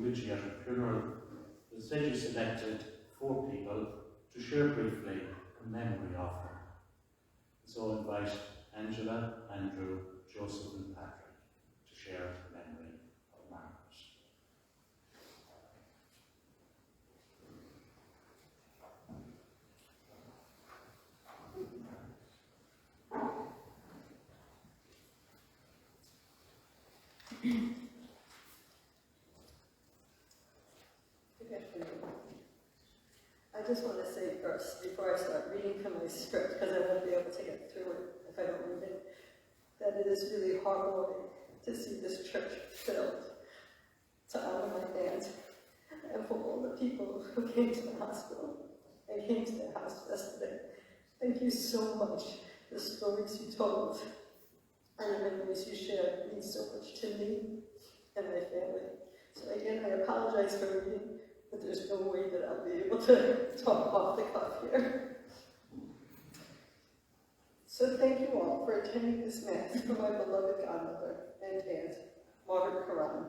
Eulogy at her funeral, the stage selected 4 people to share briefly a memory of her. So I invite Angela, Andrew, Joseph and Patrick to share the memory of Margaret. Good afternoon. I just want to say first, before I start reading from my script, because I won't be able to get through it if I don't read it, that it is really heartwarming to see this church filled to honor my aunt and for all the people who came to the hospital and came to their house yesterday. Thank you so much. The stories you told and the memories you shared mean so much to me and my family. So again, I apologize for reading, but there's no way that I'll be able to talk off the cuff here. So thank you all for attending this Mass for my beloved godmother and aunt, Margaret Karan.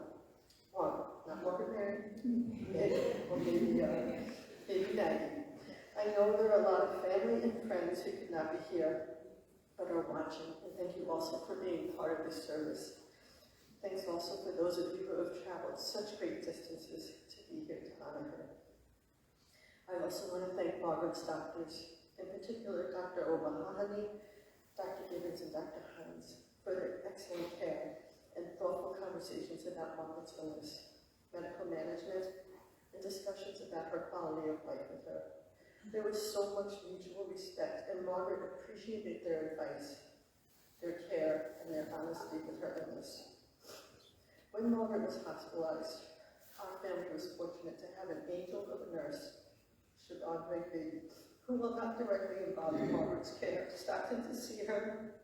Not Margaret Mary, or maybe Maggie. I know there are a lot of family and friends who could not be here, but are watching, and thank you also for being part of this service. Thanks also for those of you who have traveled such great distances to be here to honor her. I also want to thank Margaret's doctors, in particular Dr. O'Mahony, Dr. Gibbons, and Dr. Hines, for their excellent care and thoughtful conversations about Margaret's illness, medical management, and discussions about her quality of life with her. There was so much mutual respect, and Margaret appreciated their advice, their care, and their honesty with her illness. When Margaret was hospitalized, our family was fortunate to have an angel of a nurse, should Andre be, who, while not directly involved in Margaret's care, stopped in to see her,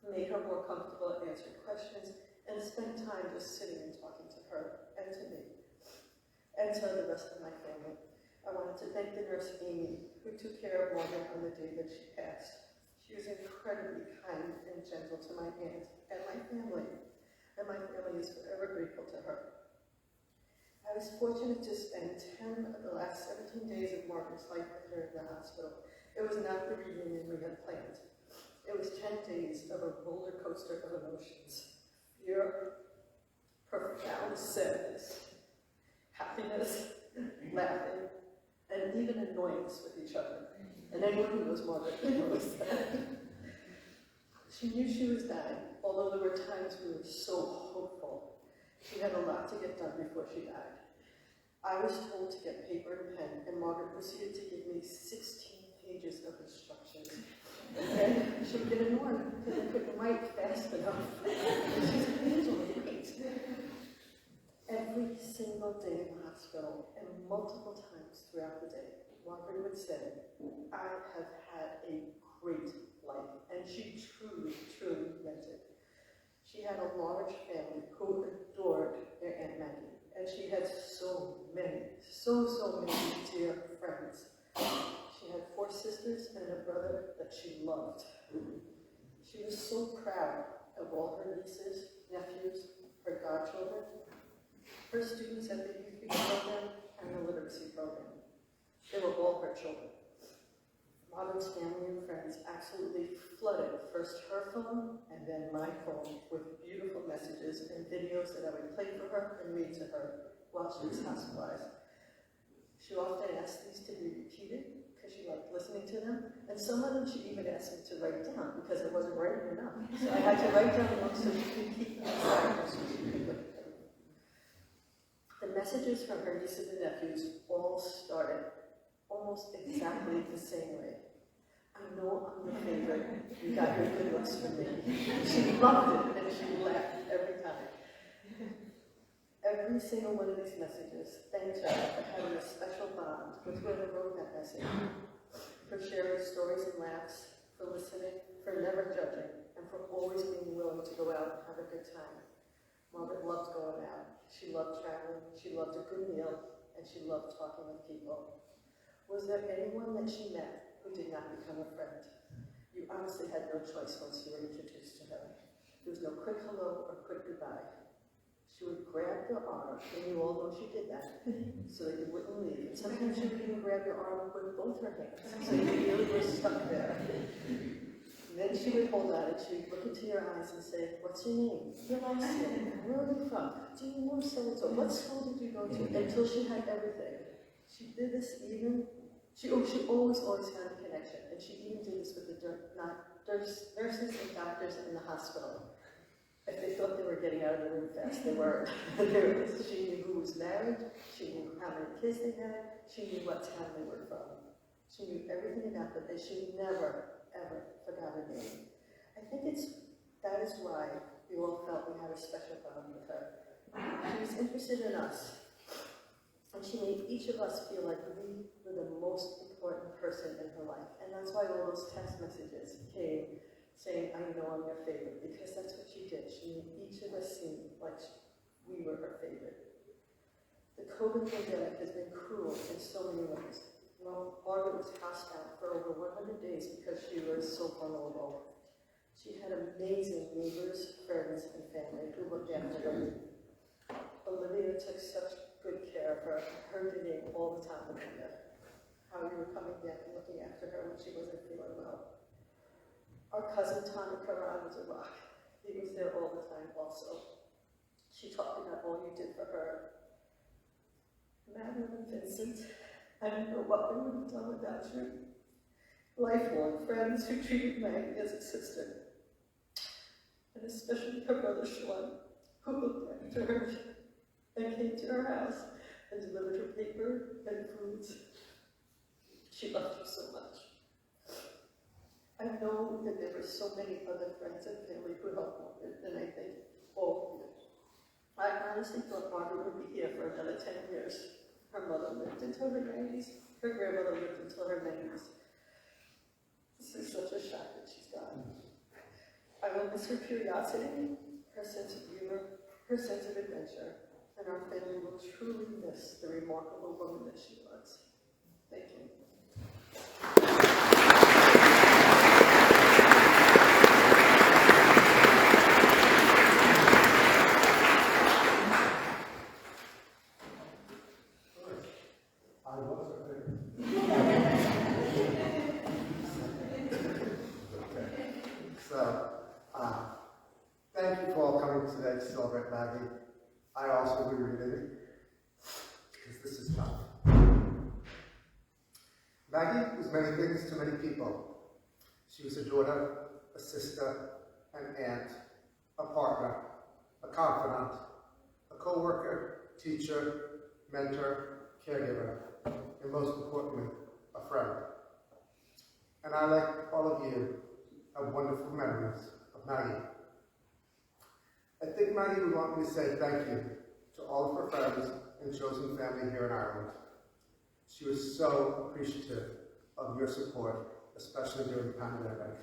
made her more comfortable, answered questions, and spent time just sitting and talking to her and to me, and to the rest of my family. I wanted to thank the nurse Amy, who took care of Margaret on the day that she passed. She was incredibly kind and gentle to my aunt and my family, and my family is forever grateful to her. I was fortunate to spend 10 of the last 17 days of Margaret's life with her in the hospital. It was not the reunion we had planned. It was 10 days of a roller coaster of emotions. Fear, profound sadness, happiness, laughing, and even annoyance with each other. And anyone who knows Margaret knows that. She knew she was dying, although there were times we were so hopeful. She had a lot to get done before she died. I was told to get paper and pen, and Margaret proceeded to give me 16 pages of instructions. And she would get annoyed because I couldn't write fast enough. She's an angel of great. Every single day in the hospital, and multiple times throughout the day, Margaret would say, I have had a great life, and she truly, truly meant it. She had a large family who adored their Aunt Maggie, and she had so many dear friends. She had 4 sisters and a brother that she loved. She was so proud of all her nieces, nephews, her godchildren, her students at the Youth Week program and the Literacy program. They were all her children. Margaret's family and friends absolutely flooded first her phone and then my phone with beautiful messages and videos that I would play for her and read to her while she was hospitalized. She often asked these to be repeated because she liked listening to them, and some of them she even asked me to write down because I wasn't writing enough. So I had to write down one so she could keep them aside so she could look at them. The messages from her nieces and nephews all started almost exactly the same way. I know I'm your favorite. You got your good looks for me. She loved it and she laughed every time. Every single one of these messages thanked her for having a special bond with whoever wrote that message, for sharing stories and laughs, for listening, for never judging, and for always being willing to go out and have a good time. Margaret loved going out. She loved traveling. She loved a good meal, and she loved talking with people. Was there anyone that she met who did not become a friend? You honestly had no choice once you were introduced to her. There was no quick hello or quick goodbye. She would grab your arm, and you all know she did that, so that you wouldn't leave. And sometimes she would even grab your arm with both her hands, so you really were stuck there. And then she would hold out, and she would look into your eyes and say, "What's your name? Your last name? Where are you from? Do you know so-and-so? What school did you go to?" Until she had everything. She did this even, she always had a connection, and she even did this with the nurses and doctors in the hospital. If they thought they were getting out of the room fast, they weren't. She knew who was married, she knew how many kids they had, she knew what town they were from. She knew everything about them, and she never, ever forgot a name. I think that is why we all felt we had a special bond with her. She was interested in us, and she made each of us feel like we were the most important person in her life. And that's why all those text messages came saying, "I know I'm your favorite," because that's what she did. She made each of us seem like we were her favorite. The COVID pandemic has been cruel in so many ways. Margaret was housed out for over 100 days because she was so vulnerable. She had amazing neighbors, friends, and family who looked after her. Olivia took such good care of her, digging all the time with her. How you were coming down and looking after her when she wasn't feeling well. Our cousin Tommy Karan was a rock. He was there all the time also. She talked about all you did for her. Madeline and Vincent, I don't know what we would have done without you. Lifelong friends who treated Maggie as a sister. And especially her brother Sean, who looked after her and came to her house and delivered her paper and foods. She loved you so much. I know that there were so many other friends and family who helped Margaret, and I think all of you. I honestly thought Margaret would be here for another 10 years. Her mother lived until her 90s. Her grandmother lived until her 90s. This is such a shock that she's gone. I will miss her curiosity, her sense of humor, her sense of adventure, and our family will truly miss the remarkable woman that she was. Thank you. Thank you for all coming today to celebrate Maggie. I also will be reading, because this is tough. Maggie was many things to many people. She was a daughter, a sister, an aunt, a partner, a confidant, a co-worker, teacher, mentor, caregiver, and most importantly, a friend. And I, like all of you, have wonderful memories of Maggie. I think Maggie would want me to say thank you to all of her friends and chosen family here in Ireland. She was so appreciative of your support, especially during the pandemic.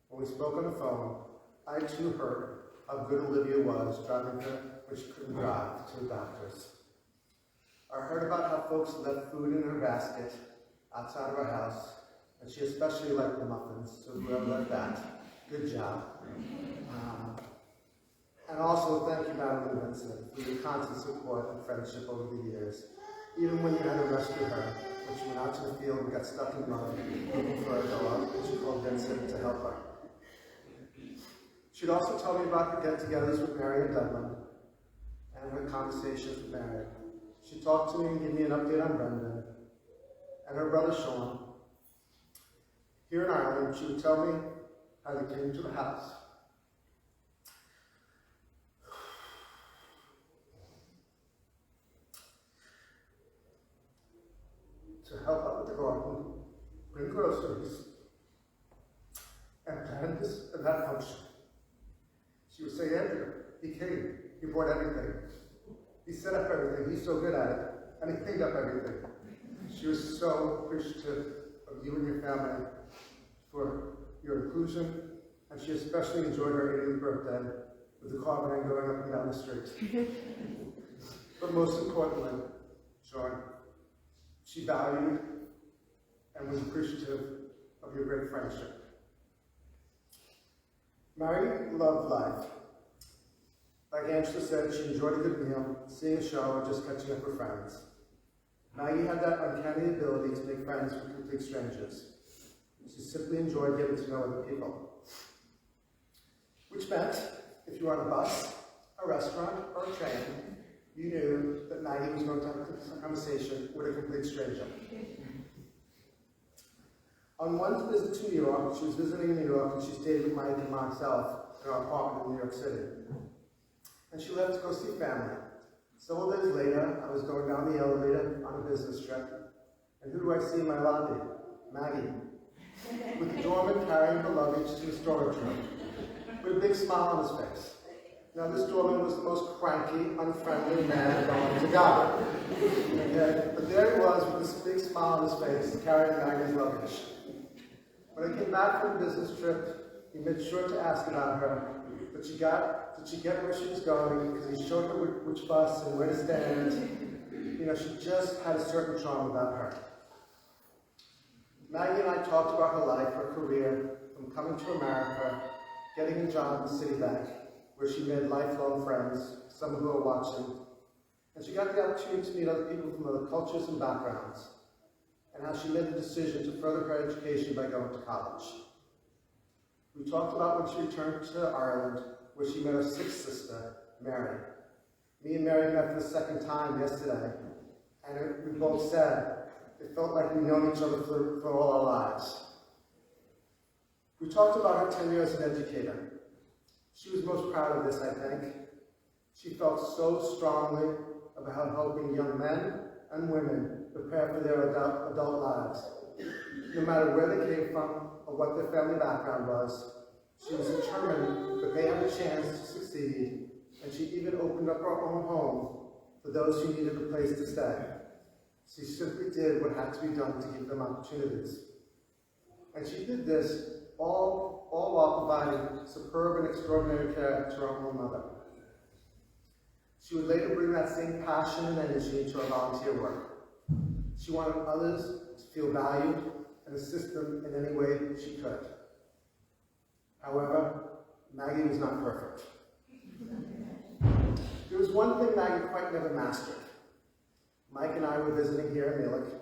When we spoke on the phone, I too heard how good Olivia was driving her when she couldn't drive to the doctors. I heard about how folks left food in her basket outside of her house, and she especially liked the muffins, so whoever left that, good job. And also thank you, Madeline and Vincent, for your constant support and friendship over the years. Even when you had to rescue her, when she went out to the field and got stuck in mud, looking for a dog, and she called Vincent to help her. She'd also tell me about the get-togethers with Mary and Dublin, and her conversations with Mary. She'd talk to me and give me an update on Brendan, and her brother Sean. Here in Ireland, she would tell me how they came to the house. To help out with the garden, bring groceries, and plan this and that function. She would say, "Andrew, he came, he brought everything. He set up everything, he's so good at it, and he cleaned up everything." She was so appreciative of you and your family for your inclusion, and she especially enjoyed her 80th birthday with the car van going up and down the street. But most importantly, Sean, she valued and was appreciative of your great friendship. Mary loved life. Like Angela said, she enjoyed a good meal, seeing a show, and just catching up with friends. Maggie had that uncanny ability to make friends with complete strangers. She simply enjoyed getting to know other people. Which meant, if you were on a bus, a restaurant, or a train, you knew that Maggie was going to have a conversation with a complete stranger. On one visit to New York, she was visiting New York and she stayed with Mike and myself in our apartment in New York City. And she left to go see family. Several days later, I was going down the elevator on a business trip, and who do I see in my lobby? Maggie, with the doorman carrying her luggage to the storage room, with a big smile on his face. Now, this doorman was the most cranky, unfriendly man going to God. Okay? But there he was with this big smile on his face, carrying Maggie's luggage. When I came back from the business trip, he made sure to ask about her. Did she get where she was going? Because he showed her which bus and where to stand. You know, she just had a certain charm about her. Maggie and I talked about her life, her career, from coming to America, getting a job in Citibank, where she made lifelong friends, some who are watching. And she got the opportunity to meet other people from other cultures and backgrounds, and how she made the decision to further her education by going to college. We talked about when she returned to Ireland, where she met her sixth sister, Mary. Me and Mary met for the second time yesterday, and we both said it felt like we'd known each other for all our lives. We talked about her 10 years as an educator. She was most proud of this, I think. She felt so strongly about helping young men and women prepare for their adult lives. No matter where they came from or what their family background was, she was determined that they had a chance to succeed, and she even opened up her own home for those who needed a place to stay. She simply did what had to be done to give them opportunities. And she did this all while providing superb and extraordinary care to her own mother. She would later bring that same passion and energy into her volunteer work. She wanted others to feel valued and assist them in any way she could. However, Maggie was not perfect. There was one thing Maggie quite never mastered. Mike and I were visiting here in Eulogy,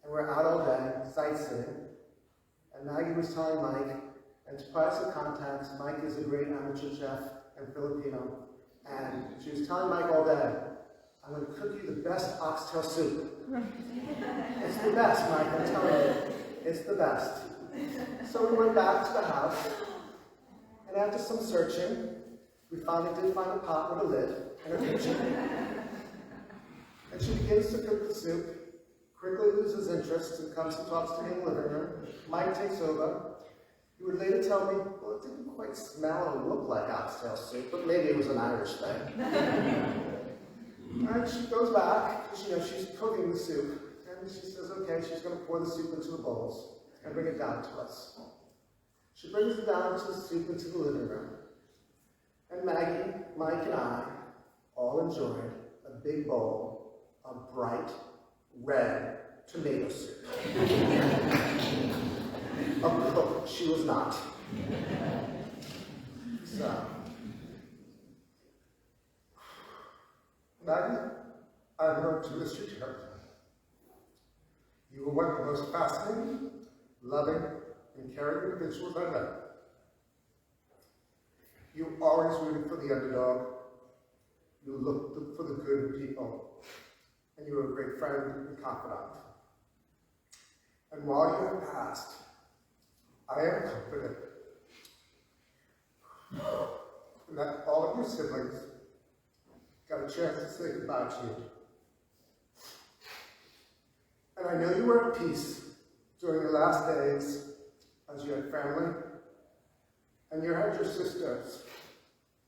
and we're out all day, sightseeing, and Maggie was telling Mike, and to provide some context, Mike is a great amateur chef and Filipino, and she was telling Mike all day, I'm going to cook you the best oxtail soup. It's the best, Mike, I'm telling you. It's the best. So we went back to the house, and after some searching, we finally did find a pot with a lid in her kitchen. And she begins to cook the soup, quickly loses interest, and comes and talks to me in the living room. Mike takes over. He would later tell me, well, it didn't quite smell or look like oxtail soup, but maybe it was an Irish thing. And she goes back, because she's cooking the soup, and she says, okay, she's going to pour the soup into the bowls and bring it down to us. She brings it down to the soup into the living room. And Maggie, Mike, and I all enjoyed a big bowl of bright red tomato soup. A cook she was not. So, Maggie, I've learned to miss you terribly. You were one of the most fascinating, loving, and caring individuals I met. You always rooted for the underdog. You looked for the good in people. And you were a great friend and confidant. And while you have passed, I am confident that all of your siblings got a chance to say goodbye to you. And I know you were at peace during your last days as you had family, and you had your sisters,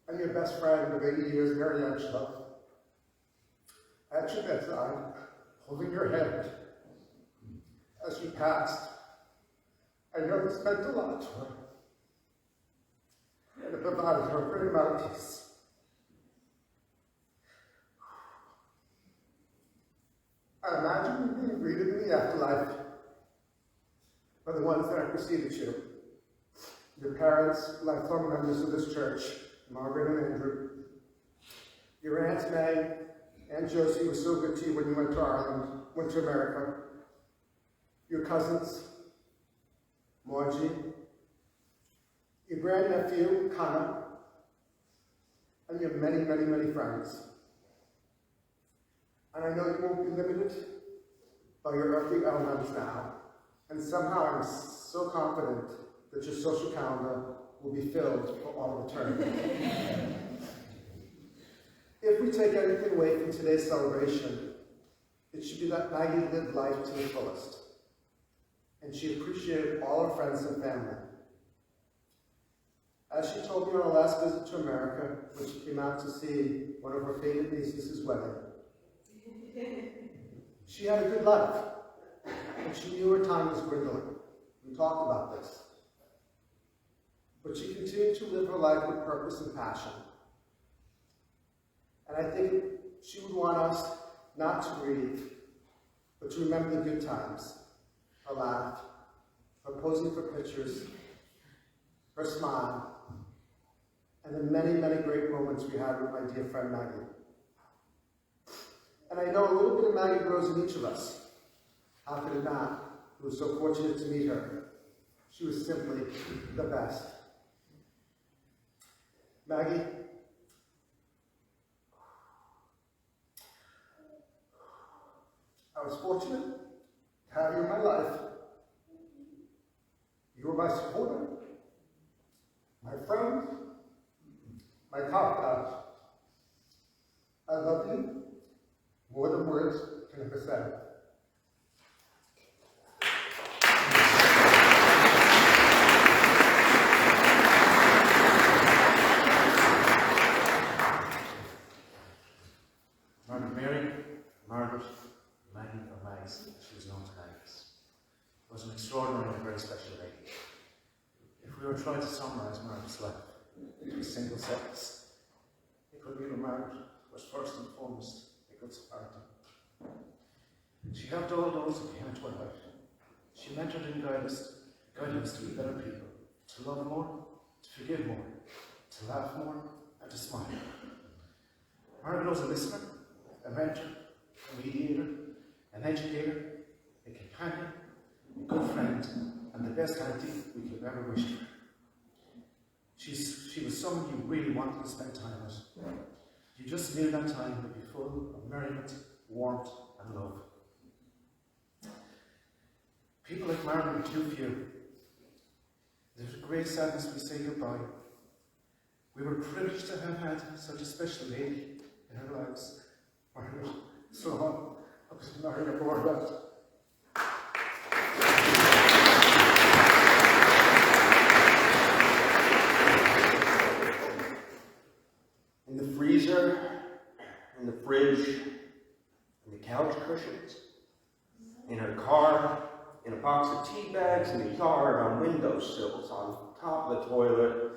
and your best friend of 80 years, Mary Angela, at your bedside, holding your hand as you passed. I know this meant a lot to her, and it provided her a great amount of peace. I imagine you being greeted in the afterlife by the ones that have preceded you. Your parents, lifelong members of this church, Margaret and Andrew, Your Aunt May and Josie were so good to you when you went to Ireland, went to America. Your cousins, Margie, your grandnephew, Connor, and your many, many, many friends. And I know you won't be limited by your earthly elements now, and somehow I'm so confident that your social calendar will be filled for all of eternity. If we take anything away from today's celebration, it should be that Maggie lived life to the fullest, and she appreciated all her friends and family. As she told me on her last visit to America, when she came out to see one of her favorite nieces' wedding, she had a good life, but she knew her time was dwindling. We talked about this. But she continued to live her life with purpose and passion. And I think she would want us not to grieve, but to remember the good times, her laugh, her posing for pictures, her smile, and the many, many great moments we had with my dear friend Maggie. And I know a little bit of Maggie grows in each of us. How could it not? We were so fortunate to meet her. She was simply the best. Maggie, I was fortunate to have you in my life. You were my supporter, my friend, my confidant. I love you more than words can ever say. Margaret, Maggie, or Maggies, she was known to Maggies, was an extraordinary and very special lady. If we were trying to summarise Margaret's life into a single sentence, it would be that Margaret was first and foremost a good Samaritan. She helped all those who came into her life. She mentored and guided us to be better people, to love more, to forgive more, to laugh more, and to smile. Margaret was a listener, a mentor, a mediator, an educator, a companion, a good friend, and the best auntie we could have ever wished for. She was someone you really wanted to spend time with. You just knew that time would be full of merriment, warmth, and love. People like Margaret are too few. There's a great sadness we say goodbye. We were privileged to have had such a special lady in our lives. Margaret, so long. I was married aboard that. In the freezer, in the fridge, in the couch cushions, in her car, in a box of tea bags, in the yard, on windowsills, on top of the toilet,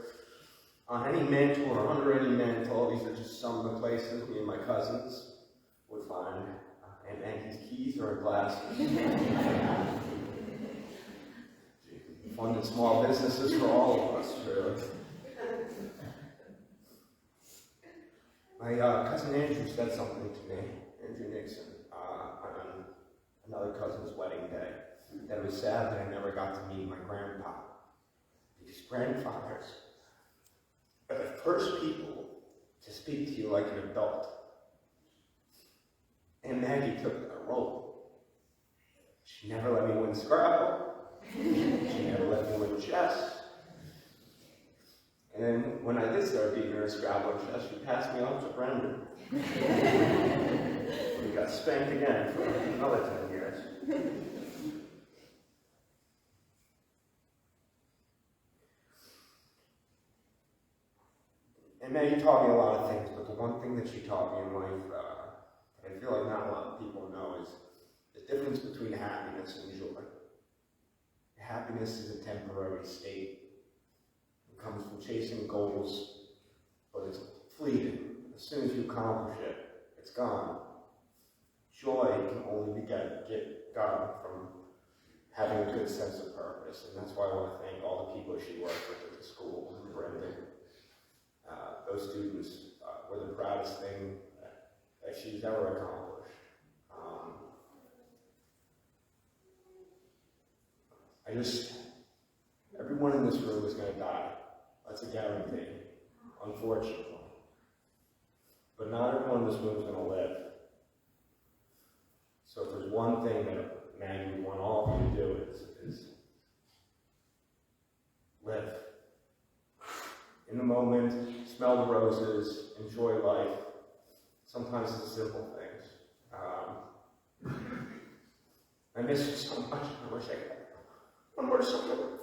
on any mantle or under any mantle. These are just some of the places me and my cousins would find Aunt Maggie's keys or her glasses. Funded small businesses for all of us, really. My cousin Andrew said something to me, Andrew Nixon, on another cousin's wedding day, that it was sad that I never got to meet my grandpa. Because grandfathers are the first people to speak to you like an adult. And Maggie took that role. She never let me win Scrabble. She never let me win chess. And then when I did start beating her at Scrabble and chess, she passed me off to Brendan. We got spanked again for another 10 years. And Maggie taught me a lot of things, but the one thing that she taught me in life that I feel like not a lot of people know is the difference between happiness and joy. Happiness is a temporary state. It comes from chasing goals, but it's fleeting. As soon as you accomplish it, it's gone. Joy can only be gotten from having a good sense of purpose, and that's why I want to thank all the people she worked with at the school, and Brendan. Those students were the proudest thing that she's ever accomplished. Everyone in this room is going to die. That's a guarantee, unfortunately. But not everyone in this room is going to live. So if there's one thing that Maggie would want all of you to do is live. In the moment, smell the roses, enjoy life. Sometimes it's the simple things. I miss you so much. I wish I could. One more song.